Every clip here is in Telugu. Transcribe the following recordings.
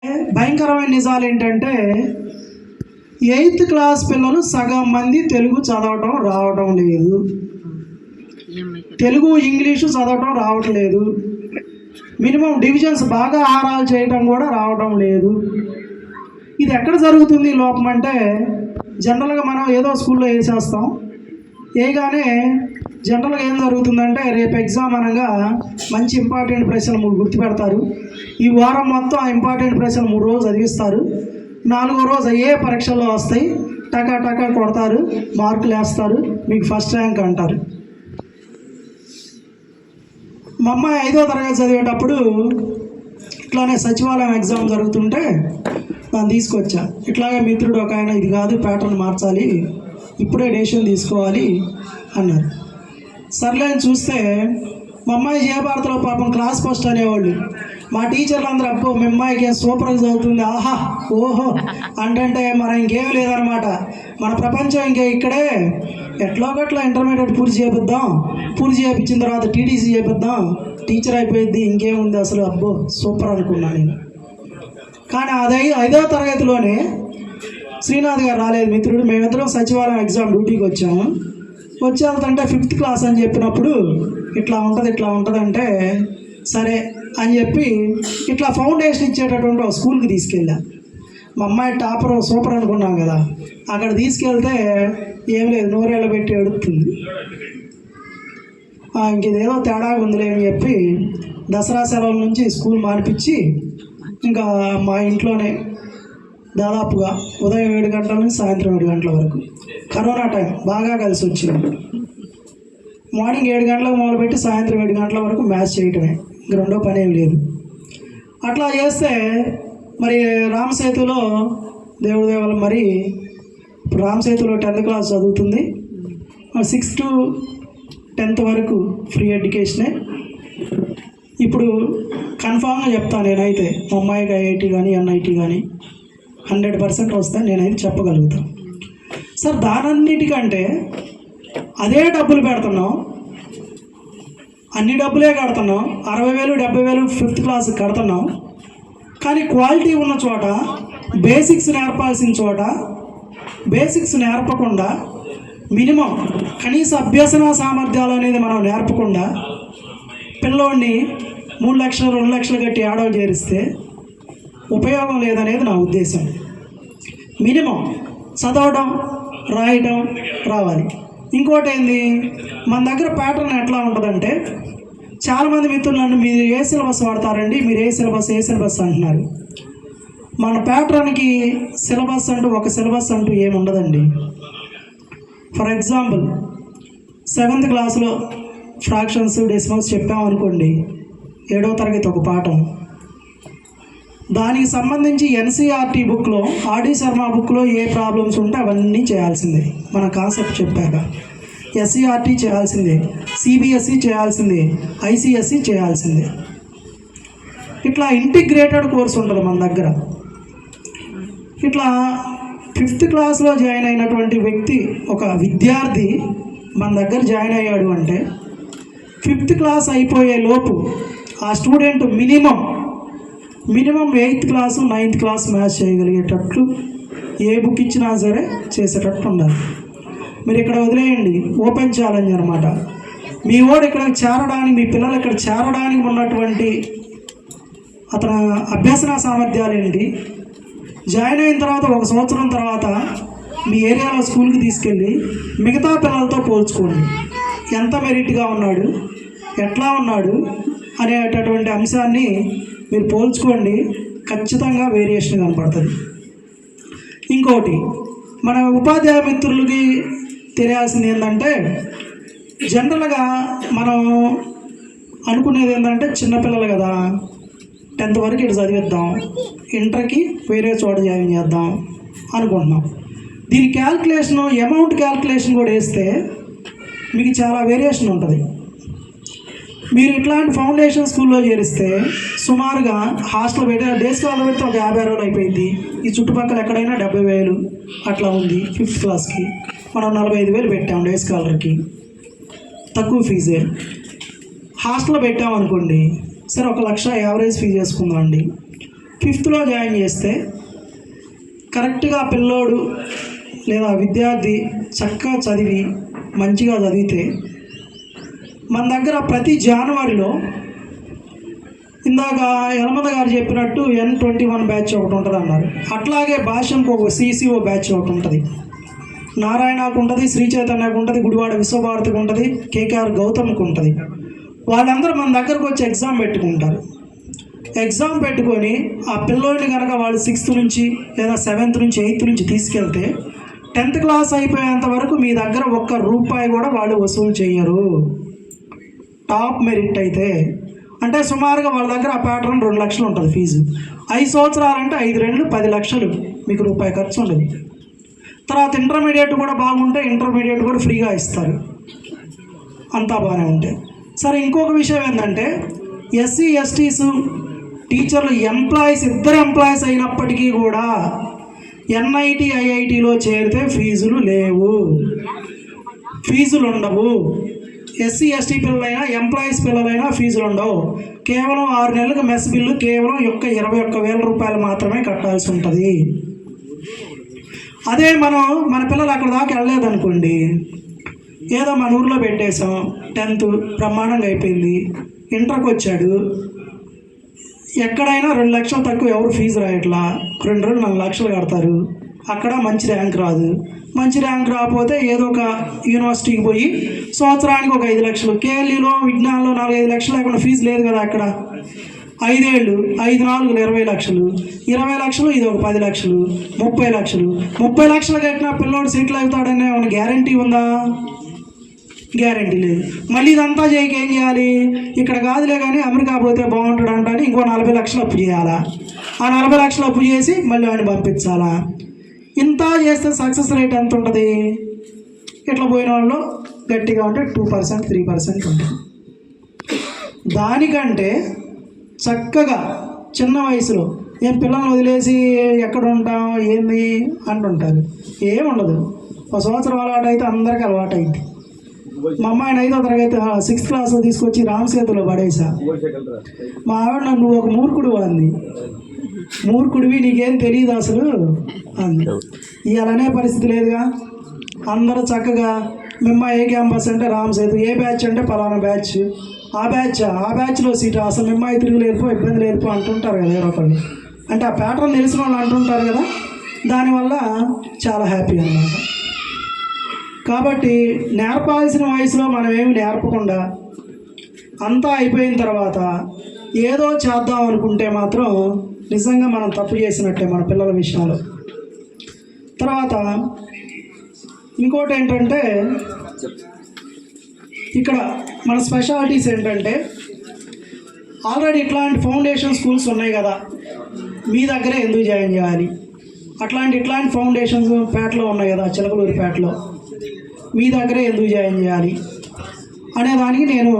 భయంకరమైన నిజాలు ఏంటంటే 8th క్లాస్ పిల్లలు సగం మంది తెలుగు చదవటం రావటం లేదు, తెలుగు ఇంగ్లీషు చదవటం రావటం లేదు, మినిమం డివిజన్స్ బాగా ఆహారాలు చేయటం కూడా రావటం లేదు. ఇది ఎక్కడ జరుగుతుంది లోపం అంటే, జనరల్గా మనం ఏదో స్కూల్లో వేసేస్తాం, వేయగానే జనరల్గా ఏం జరుగుతుందంటే రేపు ఎగ్జామ్ అనగా మంచి ఇంపార్టెంట్ ప్రశ్నలు గుర్తుపెడతారు. ఈ వారం మొత్తం ఆ ఇంపార్టెంట్ ప్రశ్నలు 3 రోజులు చదివిస్తారు. 4వ రోజు అయ్యే పరీక్షల్లో వస్తాయి, టకా టకా కొడతారు, మార్కులు వేస్తారు, మీకు ఫస్ట్ ర్యాంక్ అంటారు. మా అమ్మాయి 5వ తరగతి చదివేటప్పుడు ఇట్లానే సచివాలయం ఎగ్జామ్ జరుగుతుంటే దాన్ని తీసుకొచ్చా. ఇట్లాగే మిత్రుడు ఒక ఆయన, ఇది కాదు ప్యాటర్న్ మార్చాలి, ఇప్పుడే డెసిషన్ తీసుకోవాలి అన్నారు. సర్లే అని చూస్తే మా అమ్మాయి జయభారతిలో పాపం క్లాస్ ఫస్ట్ అనేవాళ్ళు. మా టీచర్లు అందరూ అబ్బో మీ అమ్మాయికి సూపర్గా చదువుతుంది, ఆహా ఓహో అంటే మనం ఇంకేం లేదనమాట, మన ప్రపంచం ఇంకా ఇక్కడే, ఎట్లా ఇంటర్మీడియట్ పూర్తి చేపిద్దాం, పూర్తి చేయించిన తర్వాత టీటీసీ చేపిద్దాం, టీచర్ అయిపోయింది, ఇంకేముంది అసలు, అబ్బో సూపర్ అనుకున్నాను నేను. కానీ అది 5వ తరగతిలోనే శ్రీనాథ్ గారు రాలేదు మిత్రుడు, మేమిద్దరం సచివాలయం ఎగ్జామ్ డ్యూటీకి వచ్చాము. వచ్చేదంటే 5th క్లాస్ అని చెప్పినప్పుడు ఇట్లా ఉంటుంది అంటే సరే అని చెప్పి ఇట్లా ఫౌండేషన్ ఇచ్చేటటువంటి ఒక స్కూల్కి తీసుకెళ్ళా. మా అమ్మాయి టాపర్ సూపర్ అనుకున్నాం కదా, అక్కడ తీసుకెళ్తే ఏం లేదు, నోరేళ్ళ పెట్టి ఎడుతుంది. ఇంకేదేదో తేడా ఉందిలే అని చెప్పి దసరా సెలవుల నుంచి స్కూల్ మానిపించి ఇంకా మా ఇంట్లోనే దాదాపుగా ఉదయం 7 గంటల నుంచి సాయంత్రం 7 గంటల వరకు, కరోనా టైం బాగా కలిసి వచ్చింది. మార్నింగ్ 7 గంటలకు మొదలుపెట్టి సాయంత్రం 7 గంటల వరకు మ్యాచ్ చేయటమే, ఇంక రెండో పని ఏం లేదు. అట్లా చేస్తే మరి రామసేతులో దేవుడి దేవాల మరి ఇప్పుడు రామసేతులో 10th క్లాస్ చదువుతుంది, 6th to 10th వరకు ఫ్రీ ఎడ్యుకేషనే. ఇప్పుడు కన్ఫామ్గా చెప్తాను నేనైతే, మా అమ్మాయికి ఐఐటి కానీ ఎన్ఐటి కానీ 100% వస్తాను నేనైతే చెప్పగలుగుతాను. సార్ దానన్నిటికంటే అదే డబ్బులు పెడుతున్నాం, అన్ని డబ్బులే కడుతున్నాం, 60,000 70,000 5th క్లాస్ కడుతున్నాం, కానీ క్వాలిటీ ఉన్న చోట, బేసిక్స్ నేర్పాల్సిన చోట బేసిక్స్ నేర్పకుండా, మినిమం కనీస అభ్యసన సామర్థ్యాలు అనేది మనం నేర్పకుండా పిల్లోడిని 3 లక్షలు 2 లక్షలు కట్టి ఆడవ చేరిస్తే ఉపయోగం లేదనేది నా ఉద్దేశం. మినిమం చదవడం రాయడం రావాలి. ఇంకోటి ఏంది, మన దగ్గర ప్యాటర్న్ ఎట్లా ఉంటుందంటే, చాలామంది మిత్రులు నన్ను మీరు ఏ సిలబస్ వాడతారండి, మీరు ఏ సిలబస్ అంటున్నారు. మన ప్యాటర్న్కి సిలబస్ అంటూ ఒక సిలబస్ అంటూ ఏముండదండి. ఫర్ ఎగ్జాంపుల్ 7th క్లాస్లో ఫ్రాక్షన్స్ డెసిమల్స్ చెప్పామనుకోండి, 7వ తరగతి ఒక పాఠం, దానికి సంబంధించి ఎన్సీఆర్టీ బుక్లో, ఆర్డి శర్మ బుక్లో ఏ ప్రాబ్లమ్స్ ఉంటే అవన్నీ చేయాల్సిందే. మన కాన్సెప్ట్ చెప్పాక ఎస్సీఆర్టీ చేయాల్సిందే, సిబిఎస్ఈ చేయాల్సిందే, ఐసిఎస్ఈ చేయాల్సిందే. ఇట్లా ఇంటిగ్రేటెడ్ కోర్స్ ఉంటుంది మన దగ్గర. ఇట్లా 5th క్లాస్లో జాయిన్ అయినటువంటి వ్యక్తి, ఒక విద్యార్థి మన దగ్గర జాయిన్ అయ్యాడు అంటే 5th క్లాస్ అయిపోయే లోపు ఆ student minimum 8th class 9th class maths చేయగలిగేటట్లు ఏ బుక్ ఇచ్చినా సరే చేసేటట్టు ఉండాలి. మీరు ఇక్కడ వదిలేయండి, ఓపెన్ ఛాలెంజ్ అనమాట. మీ వాడు ఇక్కడ చేరడానికి, మీ పిల్లలు ఇక్కడ చేరడానికి ఉన్నటువంటి అతని అభ్యసన సామర్థ్యాలు ఏంటి, జాయిన్ అయిన తర్వాత 1 సంవత్సరం తర్వాత మీ ఏరియాలో స్కూల్కి తీసుకెళ్ళి మిగతా పిల్లలతో పోల్చుకోండి, ఎంత మెరిట్గా ఉన్నాడు, ఎట్లా ఉన్నాడు అనేటటువంటి అంశాన్ని మీరు పోల్చుకోండి, ఖచ్చితంగా వేరియేషన్ కనపడుతుంది. ఇంకోటి మన ఉపాధ్యాయ మిత్రులకి తెలియాల్సింది ఏంటంటే, జనరల్గా మనం అనుకునేది ఏంటంటే, చిన్నపిల్లలు కదా 10th వరకు ఇటు చదివిద్దాం, ఇంటర్కి వేరే చోట జాయిన్ చేద్దాం అనుకుంటున్నాం. దీని క్యాల్కులేషను, అమౌంట్ క్యాల్కులేషన్ కూడా వేస్తే మీకు చాలా వేరియేషన్ ఉంటుంది. మీరు ఇట్లాంటి ఫౌండేషన్ స్కూల్లో చేరిస్తే సుమారుగా హాస్టల్ పెట్టి డే స్కాలర్ పెడితే ఒక 50 రోజులు అయిపోయింది. ఈ చుట్టుపక్కల ఎక్కడైనా 70,000 అట్లా ఉంది. 5th క్లాస్కి మనం 45,000 పెట్టాం డే స్కాలర్కి, తక్కువ ఫీజే. హాస్టల్లో పెట్టామనుకోండి, సరే 1,00,000 యావరేజ్ ఫీజు చేసుకుందాం అండి, 5th జాయిన్ చేస్తే కరెక్ట్గా పిల్లోడు లేదా విద్యార్థి చక్కగా చదివి మంచిగా చదివితే మన దగ్గర ప్రతి జనవరిలో ఇందాక యలమంద గారు చెప్పినట్టు N21 బ్యాచ్ ఒకటి ఉంటుంది అన్నారు. అట్లాగే భాష్యంకి ఒక CCO బ్యాచ్ ఒకటి ఉంటుంది, నారాయణకు ఉంటుంది, శ్రీ చైతన్యకు ఉంటుంది, గుడివాడ విశ్వభారతికి ఉంటుంది, KKR గౌతమ్కి ఉంటుంది. వాళ్ళందరూ మన దగ్గరకు వచ్చి ఎగ్జామ్ పెట్టుకుంటారు. ఎగ్జామ్ పెట్టుకొని ఆ పిల్లోడిని కనుక వాళ్ళు 6th నుంచి లేదా 7th నుంచి 8th నుంచి తీసుకెళ్తే 10th క్లాస్ అయిపోయేంత వరకు మీ దగ్గర ఒక్క రూపాయి కూడా వాళ్ళు వసూలు చేయరు. టాప్ మెరిట్ అయితే అంటే సుమారుగా వాళ్ళ దగ్గర ఆ ప్యాటర్న్ 2 లక్షలు ఉంటుంది ఫీజు. 5 సంవత్సరాలంటే 5 2 10 లక్షలు, మీకు రూపాయి ఖర్చు ఉండదు. తర్వాత ఇంటర్మీడియట్ కూడా బాగుంటే ఇంటర్మీడియట్ కూడా ఫ్రీగా ఇస్తారు, అంతా బాగానే ఉంటాయి. సరే, ఇంకొక విషయం ఏంటంటే SC STs టీచర్లు ఎంప్లాయీస్, ఇద్దరు ఎంప్లాయీస్ అయినప్పటికీ కూడా NIT IITలో చేరితే ఫీజులు లేవు, ఫీజులు ఉండవు. SC ST పిల్లలైనా ఎంప్లాయీస్ పిల్లలైనా ఫీజులు ఉండవు. కేవలం 6 నెలలకు మెస్ బిల్లు కేవలం 21,000 రూపాయలు మాత్రమే కట్టాల్సి ఉంటుంది. అదే మన పిల్లలు అక్కడ దాకా వెళ్ళలేదనుకోండి, ఏదో మన ఊర్లో పెట్టేసాం, 10th బ్రహ్మాండంగా అయిపోయింది, ఇంటర్కి వచ్చాడు, ఎక్కడైనా 2 లక్షలు తక్కువ ఎవరు ఫీజు రాయట్లా, 2 4 లక్షలు కడతారు, అక్కడ మంచి ర్యాంక్ రాదు. మంచి ర్యాంక్ రాకపోతే ఏదో ఒక యూనివర్సిటీకి పోయి సంవత్సరానికి ఒక 5 లక్షలు, KLUలో విజ్ఞానంలో 4-5 లక్షలు లేకుండా ఫీజు లేదు కదా అక్కడ. 5 ఏళ్ళు 5 4 20 లక్షలు, 20 లక్షలు ఇది ఒక 10 లక్షలు, 30 లక్షలు. 30 లక్షలు కట్టినా పిల్లోడు సెటిల్ అవుతాడనే ఏమైనా గ్యారంటీ ఉందా? గ్యారంటీ లేదు. మళ్ళీ ఇదంతా చేయక ఏం చేయాలి? ఇక్కడ కాదులే కానీ అమెరికా పోతే బాగుంటాడు అంటే ఇంకో 40 లక్షలు అప్పు చేయాలా? ఆ 40 లక్షలు అప్పు చేసి మళ్ళీ వాడిని పంపించాలా? ఇంత చేస్తే సక్సెస్ రేట్ ఎంత ఉంటుంది? ఇట్లా పోయిన వాళ్ళు గట్టిగా ఉంటే 2% 3% ఉంటుంది. దానికంటే చక్కగా చిన్న వయసులో ఏం పిల్లల్ని వదిలేసి ఎక్కడ ఉంటాం ఏంది అంటుంటారు. ఏముండదు, 1 సంవత్సరం అలవాటు అయితే అందరికీ అలవాటు అయింది. మా అమ్మాయిని 5వ తరగతి 6th క్లాస్లో తీసుకొచ్చి రామసేతులో పడేసా. మా ఆవిడ నువ్వు ఒక మూర్ఖుడు అంది. మూర్ఖుడివి, నీకేం తెలియదు అసలు అంది. ఇవాళనే పరిస్థితి లేదుగా. అందరూ చక్కగా మిమ్మ ఏ క్యాంపస్ అంటే రామసేతు, ఏ బ్యాచ్ అంటే పలానా బ్యాచ్, ఆ బ్యాచ్లో సీట్, అసలు మిమ్మాయి తిరుగులేరుపో ఇబ్బంది లేరుపో అంటుంటారు కదా ఎవరో ఒకళ్ళు. అంటే ఆ ప్యాటర్న్ తెలిసిన వాళ్ళు అంటుంటారు కదా, దానివల్ల చాలా హ్యాపీ అన్నమాట. కాబట్టి నేర్పాల్సిన వయసులో మనం ఏమి నేర్పకుండా అంతా అయిపోయిన తర్వాత ఏదో చేద్దాం అనుకుంటే మాత్రం నిజంగా మనం తప్పు చేసినట్టే మన పిల్లల విషయంలో. తర్వాత ఇంకోటి ఏంటంటే ఇక్కడ మన స్పెషాలిటీస్ ఏంటంటే ఆల్రెడీ ఇట్లాంటి ఫౌండేషన్ స్కూల్స్ ఉన్నాయి కదా, మీ దగ్గరే ఎందుకు జాయిన్ చేయాలి? ఇట్లాంటి ఫౌండేషన్స్ పేటలో ఉన్నాయి కదా, చిలకలూరిపేటలో, మీ దగ్గరే ఎందుకు జాయిన్ చేయాలి అనే దానికి నేను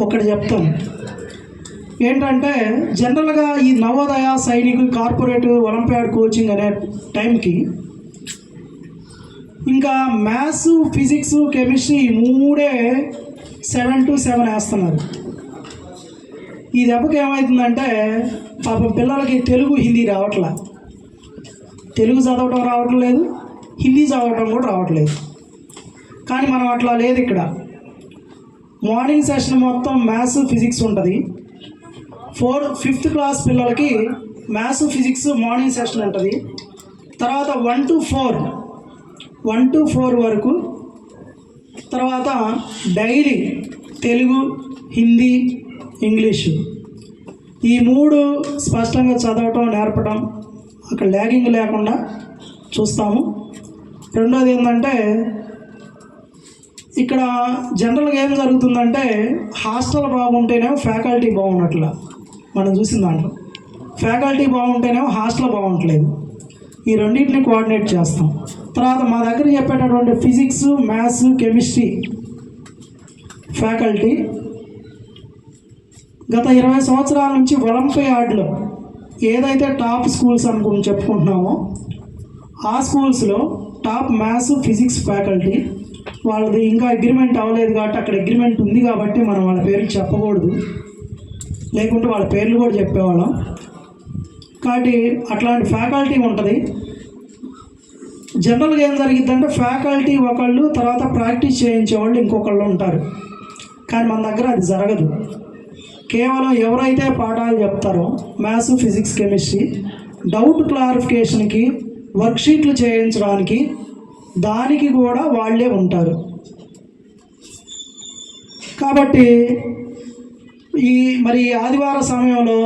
ఒకటి చెప్తాను. ఏంటంటే జనరల్గా ఈ Navodaya, Sainik, corporate, olympiad coaching అనే టైంకి ఇంకా మ్యాథ్స్, ఫిజిక్స్, కెమిస్ట్రీ ఈ 3 7 to 7 వేస్తున్నారు. ఈ దెబ్బకి ఏమవుతుందంటే పాపం పిల్లలకి తెలుగు, హిందీ రావట్లా. తెలుగు చదవటం రావట్లేదు, హిందీ చదవటం కూడా రావట్లేదు. కానీ మనం అట్లా లేదు. ఇక్కడ మార్నింగ్ సెషన్ మొత్తం మ్యాథ్స్, ఫిజిక్స్ ఉంటుంది. 5th క్లాస్ పిల్లలకి మ్యాథ్స్, ఫిజిక్స్ మార్నింగ్ సెషన్ ఉంటుంది. తర్వాత 1 to 4 వరకు, తర్వాత డైలీ తెలుగు, హిందీ, ఇంగ్లీషు ఈ 3 స్పష్టంగా చదవటం, నేర్పడం, అక్కడ ల్యాగింగ్ లేకుండా చూస్తాము. రెండోది ఏంటంటే ఇక్కడ జనరల్గా ఏం జరుగుతుందంటే హాస్టల్ బాగుంటేనేమో ఫ్యాకల్టీ బాగున్నట్ల మనం చూసిన దాంట్లో, ఫ్యాకల్టీ బాగుంటేనేమో హాస్టల్ బాగుంటలేదు. ఈ రెండింటిని కోఆర్డినేట్ చేస్తాం. తర్వాత మా దగ్గర చెప్పేటటువంటి ఫిజిక్స్, మ్యాథ్స్, కెమిస్ట్రీ ఫ్యాకల్టీ గత 20 సంవత్సరాల నుంచి ఒలింపియాడ్లో ఏదైతే టాప్ స్కూల్స్ అనుకుని చెప్పుకుంటున్నామో ఆ స్కూల్స్లో టాప్ మ్యాథ్స్, ఫిజిక్స్ ఫ్యాకల్టీ వాళ్ళది ఇంకా అగ్రిమెంట్ అవ్వలేదు కాబట్టి, అక్కడ అగ్రిమెంట్ ఉంది కాబట్టి మనం వాళ్ళ పేర్లు చెప్పకూడదు, లేకుంటే వాళ్ళ పేర్లు కూడా చెప్పేవాళ్ళం. కాబట్టి అట్లాంటి ఫ్యాకల్టీ ఉంటుంది. జనరల్గా ఏం జరిగిద్దంటే ఫ్యాకల్టీ ఒకళ్ళు, తర్వాత ప్రాక్టీస్ చేయించే వాళ్ళు ఇంకొకళ్ళు ఉంటారు. కానీ మన దగ్గర అది జరగదు. కేవలం ఎవరైతే పాఠాలు చెప్తారో మ్యాథ్స్, ఫిజిక్స్, కెమిస్ట్రీ, డౌట్ క్లారిఫికేషన్కి, వర్క్షీట్లు చేయించడానికి దానికి కూడా వాళ్ళే ఉంటారు. కాబట్టి మరి ఆదివారం సమయంలో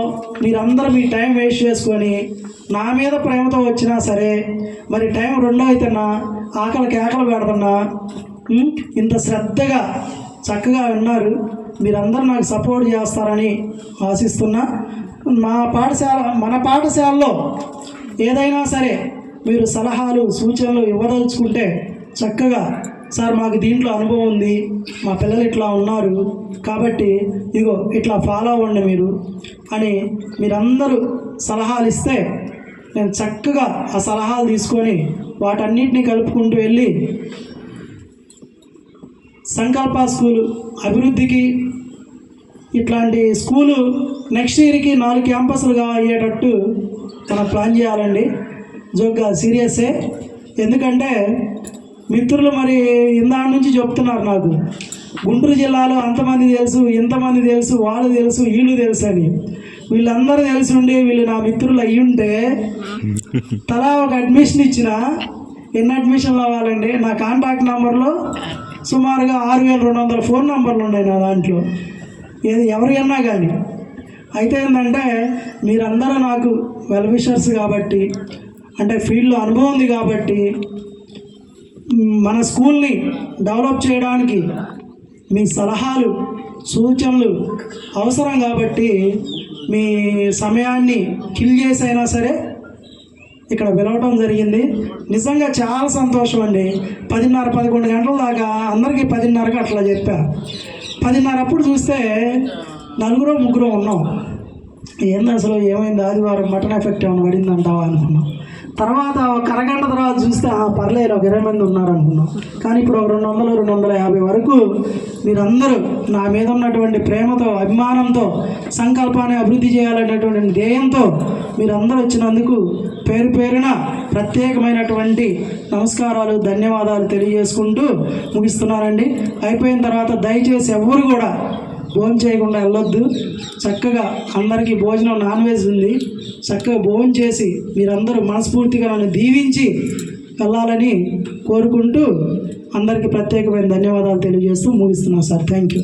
మీరందరూ మీ టైం వేస్ట్ చేసుకొని నా మీద ప్రేమతో వచ్చినా సరే, మరి టైం 2 అవుతున్నా, ఆకలి కేకలు పెడుతున్నా, ఇంత శ్రద్ధగా చక్కగా విన్నారు. మీరందరూ నాకు సపోర్ట్ చేస్తారని ఆశిస్తున్నా. మన పాఠశాలలో ఏదైనా సరే మీరు సలహాలు, సూచనలు ఇవ్వదలుచుకుంటే చక్కగా, సార్ మాకు దీంట్లో అనుభవం ఉంది, మా పిల్లలు ఇట్లా ఉన్నారు కాబట్టి ఇగో ఇట్లా ఫాలో అవ్వండి మీరు అని మీరందరూ సలహాలు ఇస్తే నేను చక్కగా ఆ సలహాలు తీసుకొని వాటన్నిటిని కలుపుకుంటూ వెళ్ళి సంకల్ప స్కూలు అభివృద్ధికి, ఇట్లాంటి స్కూలు నెక్స్ట్ ఇయర్కి 4 క్యాంపస్లుగా అయ్యేటట్టు మనం ప్లాన్ చేయాలండి. జోక్గా సీరియస్సే. ఎందుకంటే మిత్రులు మరి ఇందాక నుంచి చెప్తున్నారు నాకు, గుంటూరు జిల్లాలో అంతమంది తెలుసు, ఇంతమంది తెలుసు, వాళ్ళు తెలుసు, వీళ్ళు తెలుసు అని. వీళ్ళందరూ తెలిసి ఉండి వీళ్ళు నా మిత్రులు అయ్యి ఉంటే తలా ఒక అడ్మిషన్ ఇచ్చిన ఎన్ని అడ్మిషన్లు అవ్వాలండి? నా కాంటాక్ట్ నెంబర్లో సుమారుగా 6200 ఫోన్ నెంబర్లు ఉన్నాయి నా దాంట్లో, ఎవరికన్నా కానీ. అయితే ఏంటంటే మీరందరూ నాకు వెల్ విషర్స్ కాబట్టి, అంటే ఫీల్డ్లో అనుభవం ఉంది కాబట్టి, మన స్కూల్ని డెవలప్ చేయడానికి మీ సలహాలు, సూచనలు అవసరం కాబట్టి మీ సమయాన్ని కిల్ చేసైనా సరే ఇక్కడ పిలవటం జరిగింది. నిజంగా చాలా సంతోషం అండి. 10:30-11 గంటల దాకా అందరికీ 10:30కి అట్లా చెప్పా. 10:30 అప్పుడు చూస్తే 4-3 ఉన్నాం. ఏంది అసలు ఏమైంది, ఆదివారం మటన్ ఎఫెక్ట్ ఏమైనా పడిందంటావా అనుకున్నాం. తర్వాత ఒక అరగంట తర్వాత చూస్తే పర్లేదు ఒక 20 మంది ఉన్నారనుకున్నాం. కానీ ఇప్పుడు ఒక 200-250 వరకు మీరందరూ నా మీద ఉన్నటువంటి ప్రేమతో, అభిమానంతో, సంకల్పాన్ని అభివృద్ధి చేయాలనేటువంటి ధ్యేయంతో మీరందరూ వచ్చినందుకు పేరు పేరున ప్రత్యేకమైనటువంటి నమస్కారాలు, ధన్యవాదాలు తెలియజేసుకుంటూ ముగిస్తున్నానండి. అయిపోయిన తర్వాత దయచేసి ఎవ్వరు కూడా భోజనం చేయకుండా వెళ్ళొద్దు. చక్కగా అందరికీ భోజనం నాన్ వెజ్ ఉంది, చక్కగా భోజనం చేసి మీరందరూ మనస్ఫూర్తిగా నన్ను దీవించి వెళ్ళాలని కోరుకుంటూ అందరికీ ప్రత్యేకమైన ధన్యవాదాలు తెలియజేస్తూ ముగిస్తున్నాను సార్. Thank you.